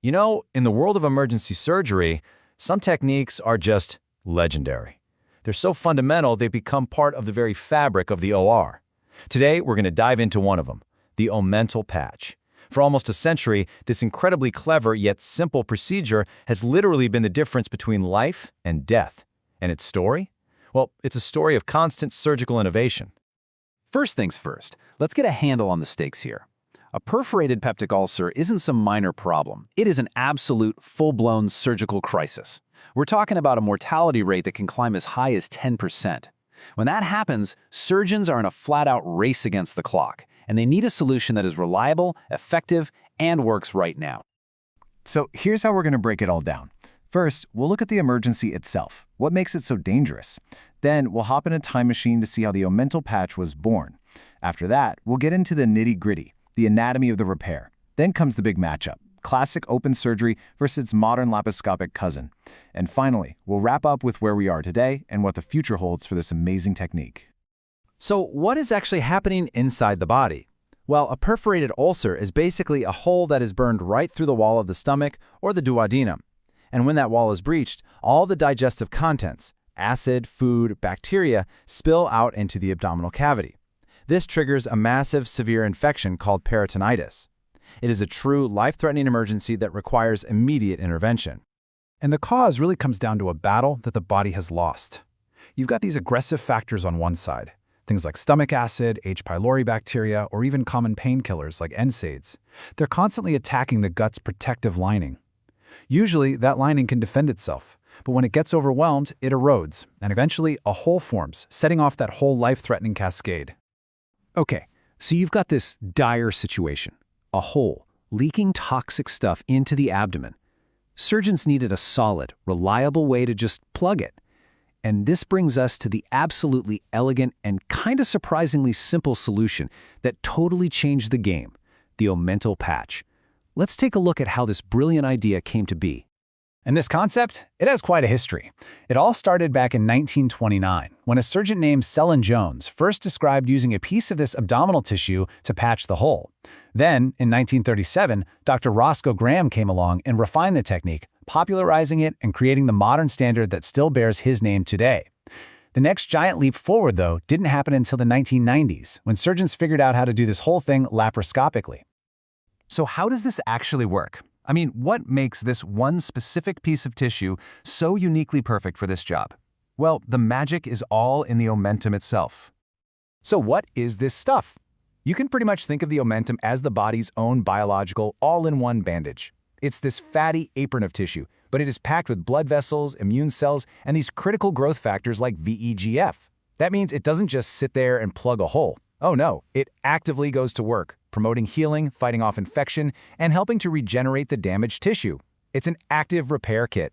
You know, in the world of emergency surgery, some techniques are just legendary. They're so fundamental they become part of the very fabric of the OR. Today, we're going to dive into one of them, the Omental Patch. For almost a century, this incredibly clever yet simple procedure has literally been the difference between life and death. And its story? Well, it's a story of constant surgical innovation. First things first, let's get a handle on the stakes here. A perforated peptic ulcer isn't some minor problem. It is an absolute, full-blown surgical crisis. We're talking about a mortality rate that can climb as high as 10%. When that happens, surgeons are in a flat-out race against the clock, and they need a solution that is reliable, effective, and works right now. So here's how we're going to break it all down. First, we'll look at the emergency itself. What makes it so dangerous? Then we'll hop in a time machine to see how the Omental Patch was born. After that, we'll get into the nitty-gritty, the anatomy of the repair. Then comes the big matchup, classic open surgery versus modern laparoscopic cousin. And finally, we'll wrap up with where we are today and what the future holds for this amazing technique. So what is actually happening inside the body? Well, a perforated ulcer is basically a hole that is burned right through the wall of the stomach or the duodenum. And when that wall is breached, all the digestive contents, acid, food, bacteria, spill out into the abdominal cavity. This triggers a massive, severe infection called peritonitis. It is a true, life-threatening emergency that requires immediate intervention. And the cause really comes down to a battle that the body has lost. You've got these aggressive factors on one side, things like stomach acid, H. pylori bacteria, or even common painkillers like NSAIDs. They're constantly attacking the gut's protective lining. Usually, that lining can defend itself, but when it gets overwhelmed, it erodes, and eventually a hole forms, setting off that whole life-threatening cascade. Okay, so you've got this dire situation, a hole, leaking toxic stuff into the abdomen. Surgeons needed a solid, reliable way to just plug it. And this brings us to the absolutely elegant and kind of surprisingly simple solution that totally changed the game, the Omental Patch. Let's take a look at how this brilliant idea came to be. And this concept, it has quite a history. It all started back in 1929, when a surgeon named Selin Jones first described using a piece of this abdominal tissue to patch the hole. Then, in 1937, Dr. Roscoe Graham came along and refined the technique, popularizing it and creating the modern standard that still bears his name today. The next giant leap forward, though, didn't happen until the 1990s, when surgeons figured out how to do this whole thing laparoscopically. So how does this actually work? I mean, what makes this one specific piece of tissue so uniquely perfect for this job? Well, the magic is all in the omentum itself. So what is this stuff? You can pretty much think of the omentum as the body's own biological, all-in-one bandage. It's this fatty apron of tissue, but it is packed with blood vessels, immune cells, and these critical growth factors like VEGF. That means it doesn't just sit there and plug a hole. Oh no, it actively goes to work, promoting healing, fighting off infection, and helping to regenerate the damaged tissue. It's an active repair kit.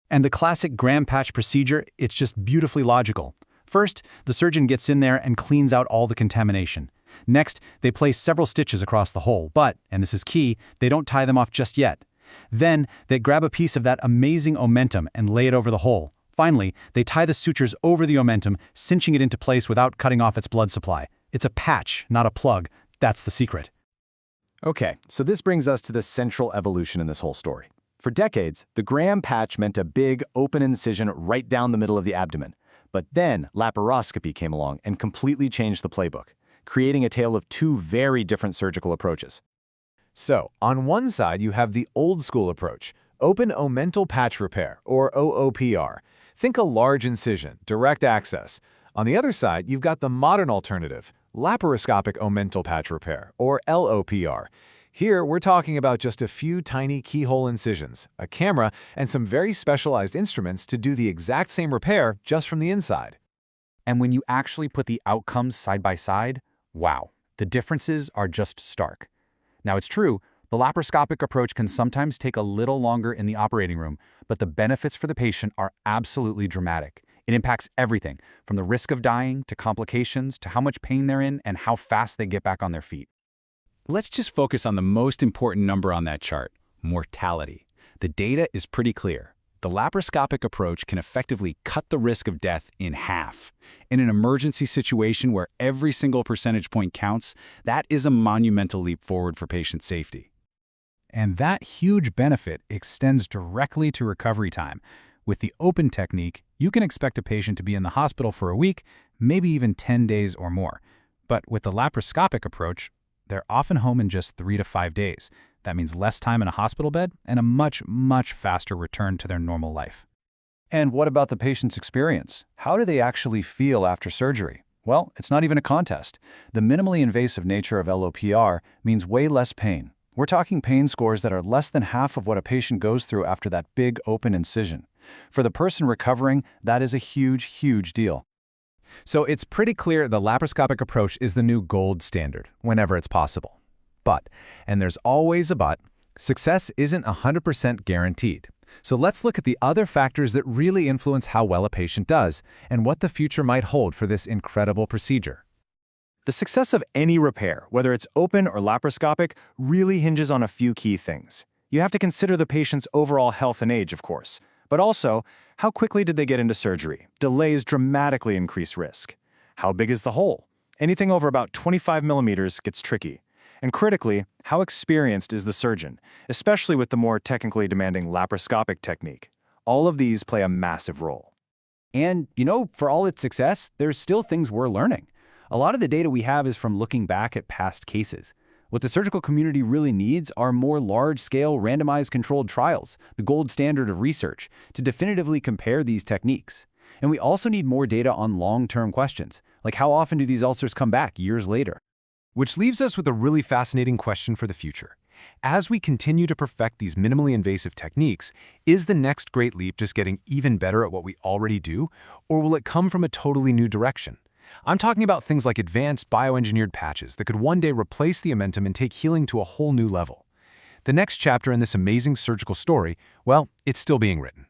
And the classic Graham patch procedure, it's just beautifully logical. First, the surgeon gets in there and cleans out all the contamination. Next, they place several stitches across the hole, but, and this is key, they don't tie them off just yet. Then, they grab a piece of that amazing omentum and lay it over the hole. Finally, they tie the sutures over the omentum, cinching it into place without cutting off its blood supply. It's a patch, not a plug. That's the secret. Okay, so this brings us to the central evolution in this whole story. For decades, the Graham patch meant a big, open incision right down the middle of the abdomen. But then laparoscopy came along and completely changed the playbook, creating a tale of two very different surgical approaches. So, on one side, you have the old-school approach, open omental patch repair, or OOPR. Think a large incision, direct access. On the other side, you've got the modern alternative, laparoscopic omental patch repair, or LOPR. Here, we're talking about just a few tiny keyhole incisions, a camera, and some very specialized instruments to do the exact same repair just from the inside. And when you actually put the outcomes side by side, wow, the differences are just stark. Now, it's true, the laparoscopic approach can sometimes take a little longer in the operating room, but the benefits for the patient are absolutely dramatic. It impacts everything, from the risk of dying to complications to how much pain they're in and how fast they get back on their feet. Let's just focus on the most important number on that chart, mortality. The data is pretty clear. The laparoscopic approach can effectively cut the risk of death in half. In an emergency situation where every single percentage point counts, that is a monumental leap forward for patient safety. And that huge benefit extends directly to recovery time. With the open technique, you can expect a patient to be in the hospital for a week, maybe even 10 days or more. But with the laparoscopic approach, they're often home in just 3 to 5 days. That means less time in a hospital bed and a much, much faster return to their normal life. And what about the patient's experience? How do they actually feel after surgery? Well, it's not even a contest. The minimally invasive nature of LOPR means way less pain. We're talking pain scores that are less than half of what a patient goes through after that big open incision. For the person recovering, that is a huge, huge deal. So it's pretty clear the laparoscopic approach is the new gold standard, whenever it's possible. But, and there's always a but, success isn't 100% guaranteed. So let's look at the other factors that really influence how well a patient does and what the future might hold for this incredible procedure. The success of any repair, whether it's open or laparoscopic, really hinges on a few key things. You have to consider the patient's overall health and age, of course, but also, how quickly did they get into surgery? Delays dramatically increase risk. How big is the hole? Anything over about 25 millimeters gets tricky. And critically, how experienced is the surgeon, especially with the more technically demanding laparoscopic technique? All of these play a massive role. And, for all its success, there's still things we're learning. A lot of the data we have is from looking back at past cases. What the surgical community really needs are more large-scale randomized controlled trials, the gold standard of research, to definitively compare these techniques. And we also need more data on long-term questions, like how often do these ulcers come back years later? Which leaves us with a really fascinating question for the future. As we continue to perfect these minimally invasive techniques, is the next great leap just getting even better at what we already do, or will it come from a totally new direction? I'm talking about things like advanced bioengineered patches that could one day replace the omentum and take healing to a whole new level. The next chapter in this amazing surgical story, well, it's still being written.